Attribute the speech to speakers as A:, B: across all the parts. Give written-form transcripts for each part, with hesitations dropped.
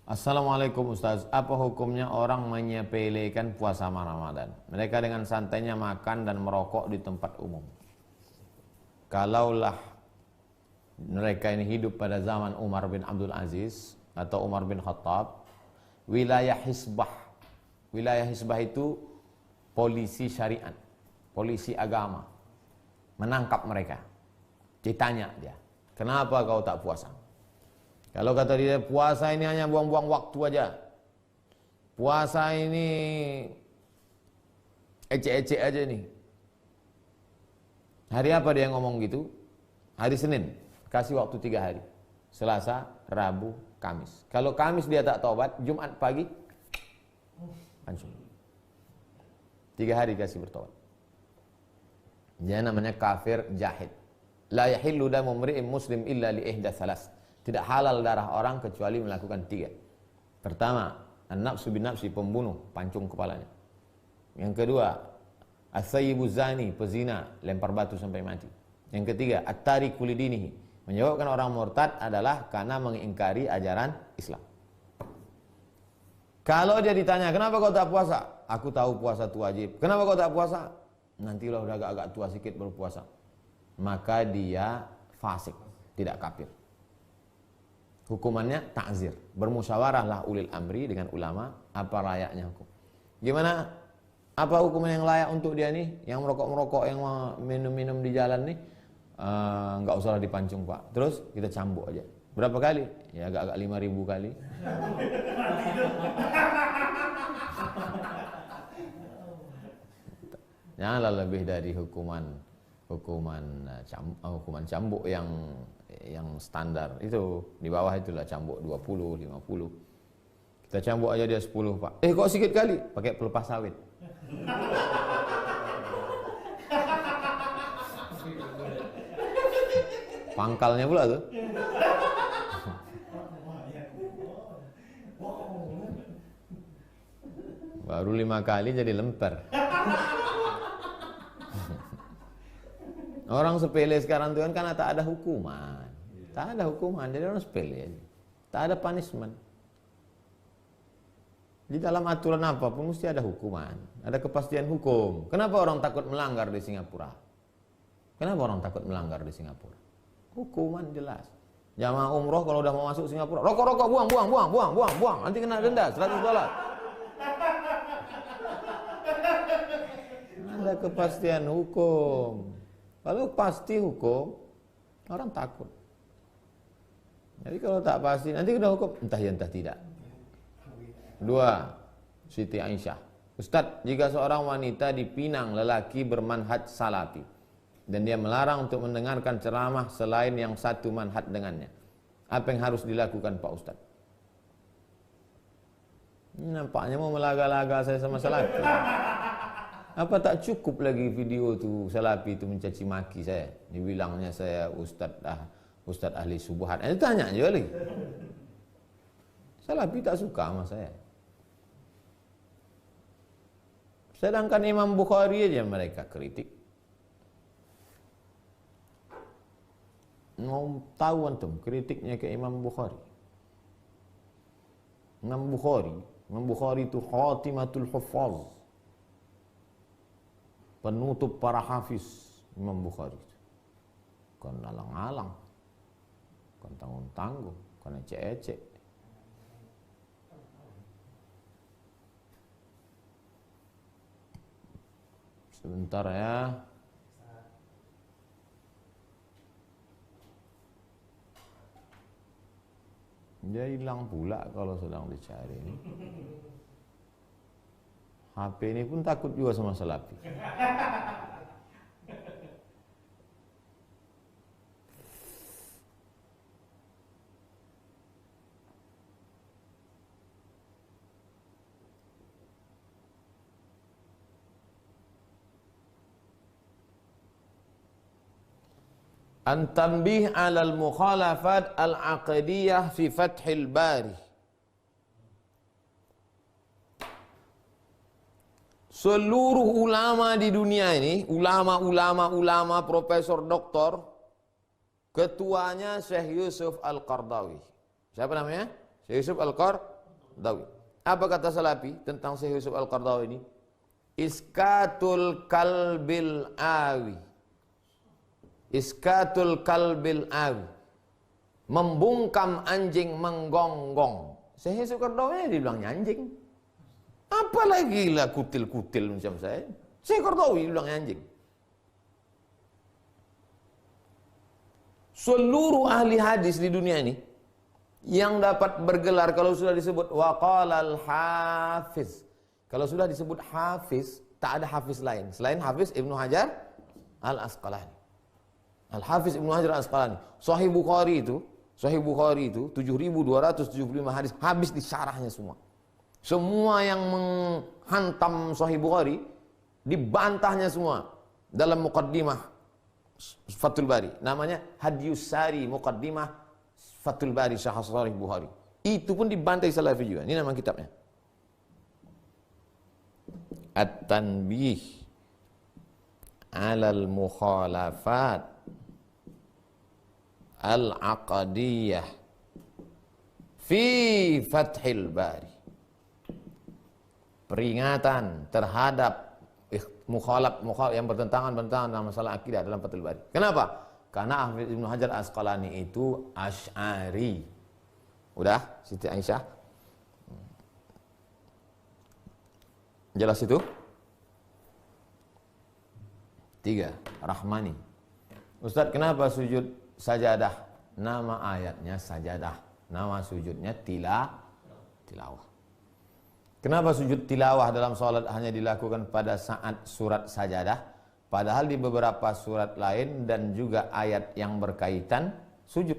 A: Assalamualaikum Ustaz, apa hukumnya orang menyepelekan puasa Ramadan? Mereka dengan santainya makan dan merokok di tempat umum. Kalaulah mereka ini hidup pada zaman Umar bin Abdul Aziz atau Umar bin Khattab, wilayah hisbah. Wilayah hisbah itu polisi syariat, polisi agama. Menangkap mereka. Ditanya dia, kenapa kau tak puasa? Kalau kata dia, puasa ini hanya buang-buang waktu aja. Puasa ini ecek-ecek aja nih. Hari apa dia ngomong gitu? Hari Senin. Kasih waktu 3 hari. Selasa, Rabu, Kamis. Kalau Kamis dia tak taubat, Jumat pagi langsung 3 hari kasih bertobat. Dia namanya kafir jahid. La yahillu damu mri'in muslim illa li ihda salas. Tidak halal darah orang kecuali melakukan 3. Pertama, an-nafsu bin nafsi, pembunuh, pancung kepalanya. Yang kedua, as-sayyibu zani, pezina, lempar batu sampai mati. Yang ketiga, at-tariku lidinihi, menyebabkan orang murtad adalah karena mengingkari ajaran Islam. Kalau dia ditanya, kenapa kau tak puasa? Aku tahu puasa itu wajib. Kenapa kau tak puasa? Nantilah udah agak-agak tua sedikit baru puasa. Maka dia fasik, tidak kafir. Hukumannya ta'zir. Bermusyawarahlah ulil amri dengan ulama apa layaknya hukum. Gimana? Apa hukuman yang layak untuk dia nih? Yang merokok-merokok, yang minum-minum di jalan nih, nggak usah dipancung Pak. Terus kita cambuk aja. Berapa kali? Ya agak-agak 5.000 kali. Janganlah lebih dari hukuman cambuk yang standar itu. Di bawah itulah cambuk 20, 50. Kita cambuk aja dia 10 Pak. Kok sedikit kali? Pakai pelepah sawit. Pangkalnya pula tuh. Baru 5 kali jadi lemper. Orang sepele sekarang tuh kan tak ada hukuman. Tak ada hukuman, jadi orang sepele. Tak ada punishment. Di dalam aturan apapun mesti ada hukuman. Ada kepastian hukum. Kenapa orang takut melanggar di Singapura? Kenapa orang takut melanggar di Singapura? Hukuman jelas. Jamaah umroh kalau udah mau masuk Singapura, rokok, buang. Nanti kena denda $100. Ada kepastian hukum. Kalau pasti hukum, orang takut. Jadi kalau tak pasti, nanti kena hukum, entah ya entah tidak. 2. Siti Aisyah. Ustadz, jika seorang wanita dipinang lelaki bermanhaj salafi dan dia melarang untuk mendengarkan ceramah selain yang satu manhaj dengannya, apa yang harus dilakukan Pak Ustadz? Nampaknya mau melaga-laga saya sama salafi. Apa tak cukup lagi video tu salafi itu mencaci maki saya? Dibilangnya saya ustaz ahli subuhat. Tanya aja lagi. Salafi tak suka sama saya. Sedangkan Imam Bukhari aja mereka kritik. Mau tahu antum kritiknya ke Imam Bukhari. Imam Bukhari itu khatimatul huffaz. Penutup para hafiz Imam Bukhari. Kan alang-alang, kan tanggung-tanggung, kan ecek-ecek. Sebentar ya. Dia hilang pula kalau sedang dicari ini. HP ini pun takut juga sama salafi. An-tanbih 'alal mukhalafat al-aqdiyah fi Fathil Bari. Seluruh ulama di dunia ini, ulama, profesor, doktor, ketuanya Syekh Yusuf Al-Qardawi. Siapa namanya? Syekh Yusuf Tahu. Apa kata Salafi tentang Syekh Yusuf Al-Qaradawi ini? Iskatul kalbil awi. Iskatul kalbil awi. Membungkam anjing menggonggong. Syekh Yusuf Al-Qaradawi dibilangnya anjing. Apalagi lah kutil-kutil macam saya. Syekh Al-Qaradawi dibilangnya anjing. Seluruh ahli hadis di dunia ini yang dapat bergelar kalau sudah disebut waqalal hafiz. Kalau sudah disebut hafiz, tak ada hafiz lain selain Hafiz Ibnu Hajar Al-Asqalani. Al-Hafiz Ibnu Hajar Al-Asqalani. Sahih Bukhari itu 7.275 hadis habis di syarahnya semua. Semua yang menghantam Sahih Bukhari dibantahnya semua dalam muqaddimah Fathul Bari. Namanya Hadiyus Sari Muqaddimah Fathul Bari Syarh Sahih Bukhari. Itu pun dibantai Salafi juga. Ini nama kitabnya. At-Tanbih 'alal mukhalafat al-aqdiyah fi Fathil Bari. Peringatan terhadap mukhalaf yang bertentangan dengan masalah akidah dalam Fathul Bari. Kenapa? Karena Hafiz Ibnu Hajar Asqalani itu Asy'ari. Udah, Siti Aisyah. Jelas itu? 3. Rahmani. Ustaz, kenapa sujud sajadah? Nama ayatnya sajadah. Nama sujudnya tilawah. Kenapa sujud tilawah dalam salat hanya dilakukan pada saat surat sajadah? Padahal di beberapa surat lain dan juga ayat yang berkaitan sujud.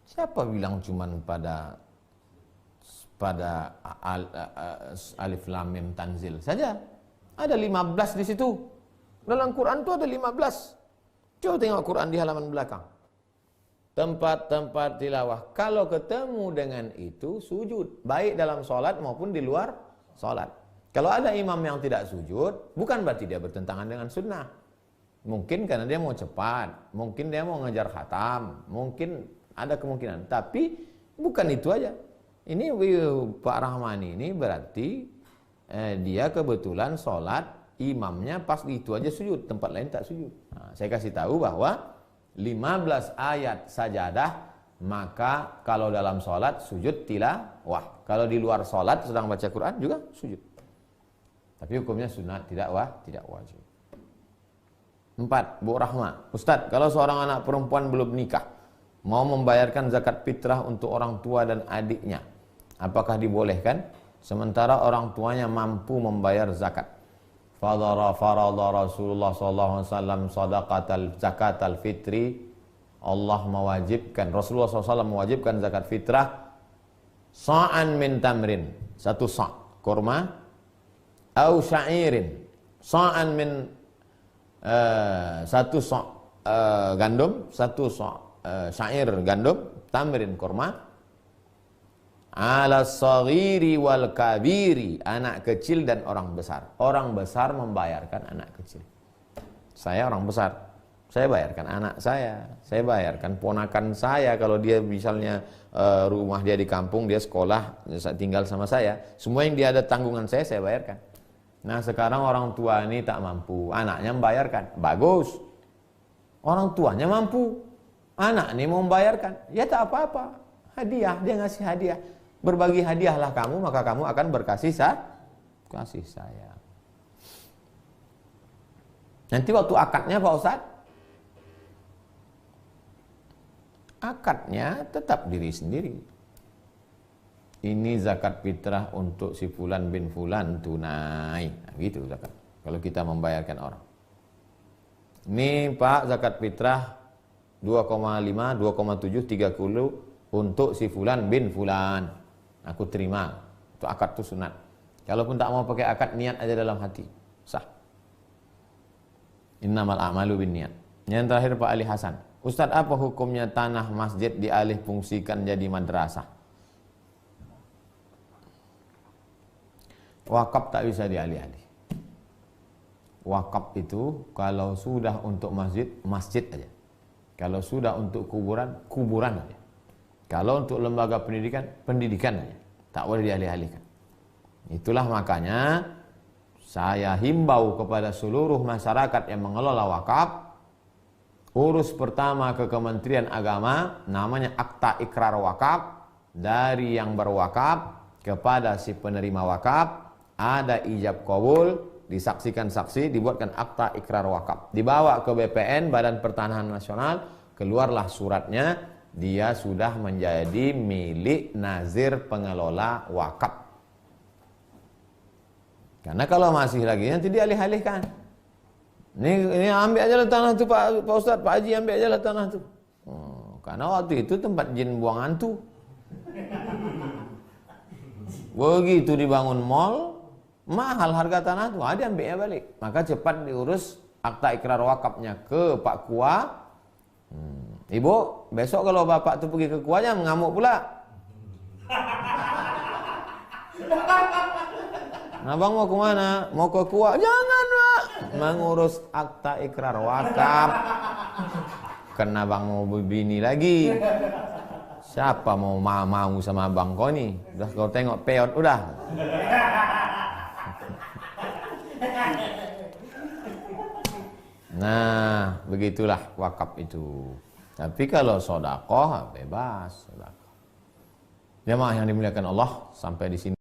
A: Siapa bilang cuman pada alif lam mim tanzil saja? Ada 15 di situ. Dalam Quran itu ada 15. Coba tengok Quran di halaman belakang. Tempat-tempat tilawah. Kalau ketemu dengan itu sujud, baik dalam sholat maupun di luar sholat. Kalau ada imam yang tidak sujud, bukan berarti dia bertentangan dengan sunnah. Mungkin karena dia mau cepat, mungkin dia mau ngejar khatam, mungkin ada kemungkinan. Tapi bukan itu aja. Ini Pak Rahmani ini berarti dia kebetulan sholat, imamnya pas itu aja sujud, tempat lain tak sujud. Nah, saya kasih tahu bahwa 15 ayat sajadah, maka kalau dalam sholat sujud tilawah. Kalau di luar sholat sedang baca Quran juga sujud. Tapi hukumnya sunat, tidak wajib. 4. Bu Rahma. Ustadz, kalau seorang anak perempuan belum nikah, mau membayarkan zakat fitrah untuk orang tua dan adiknya, apakah dibolehkan? Sementara orang tuanya mampu membayar zakat. Farada Rasulullah SAW sadaqatal zakatal fitri. Allah mewajibkan, Rasulullah SAW mewajibkan zakat fitrah sa'an min tamrin, 1 sa' kurma, au sya'irin, sa'an min 1 sa' gandum, 1 sa' syair gandum, tamrin kurma, ala saghiri wal kabiri, anak kecil dan orang besar. Orang besar membayarkan anak kecil. Saya orang besar, saya bayarkan anak saya bayarkan ponakan saya. Kalau dia misalnya rumah dia di kampung, dia sekolah, tinggal sama saya, semua yang dia ada tanggungan saya bayarkan. Nah sekarang orang tua ini tak mampu, anaknya membayarkan, bagus. Orang tuanya mampu, anak ini mau membayarkan, ya tak apa-apa, hadiah, dia ngasih hadiah. Berbagi hadiahlah kamu, maka kamu akan berkasih kasih sayang. Nanti waktu akadnya Pak Ustadz, akadnya tetap diri sendiri. Ini zakat fitrah untuk si fulan bin fulan tunai. Nah, gitu zakat. Kalau kita membayarkan orang. Ini Pak, zakat fitrah 2,5, 2,7, 30 untuk si fulan bin fulan. Aku terima. Itu akad itu sunat. Kalaupun tak mau pakai akad, niat aja dalam hati. Sah. Innamal a'malu bin niat. Yang terakhir Pak Ali Hasan. Ustadz, apa hukumnya tanah masjid dialih fungsikan jadi madrasah? Wakaf tak bisa dialih-alih. Wakaf itu kalau sudah untuk masjid, masjid aja. Kalau sudah untuk kuburan, kuburan aja. Kalau untuk lembaga pendidikan, pendidikan aja, tak boleh dialih-alihkan. Itulah makanya saya himbau kepada seluruh masyarakat yang mengelola wakaf, urus pertama ke Kementerian Agama, namanya akta ikrar wakaf, dari yang berwakaf kepada si penerima wakaf, ada ijab kabul, disaksikan saksi, dibuatkan akta ikrar wakaf, dibawa ke BPN, Badan Pertanahan Nasional, keluarlah suratnya, dia sudah menjadi milik nazir pengelola wakaf. Karena kalau masih lagi nanti dialih-alihkan. Ini ambil aja lah tanah itu Pak Ustadz, Pak Haji ambil aja lah tanah itu. Karena waktu itu tempat jin buang hantu. Begitu dibangun mall, mahal harga tanah itu, dia ambilnya balik. Maka cepat diurus akta ikrar wakafnya ke Pak Kua. Ibu, besok kalau bapak tuh pergi ke Kuanya mengamuk pula. Abang mau kemana? Mau ke Kua? Jangan Pak, mengurus akta ikrar wakaf. Kena bang mau bini lagi. Siapa mau sama abang kau nih? Udah kau tengok peot udah. Nah, begitulah wakaf itu. Tapi kalau sedekah bebas sedekah. Jemaah yang dimuliakan Allah, sampai di sini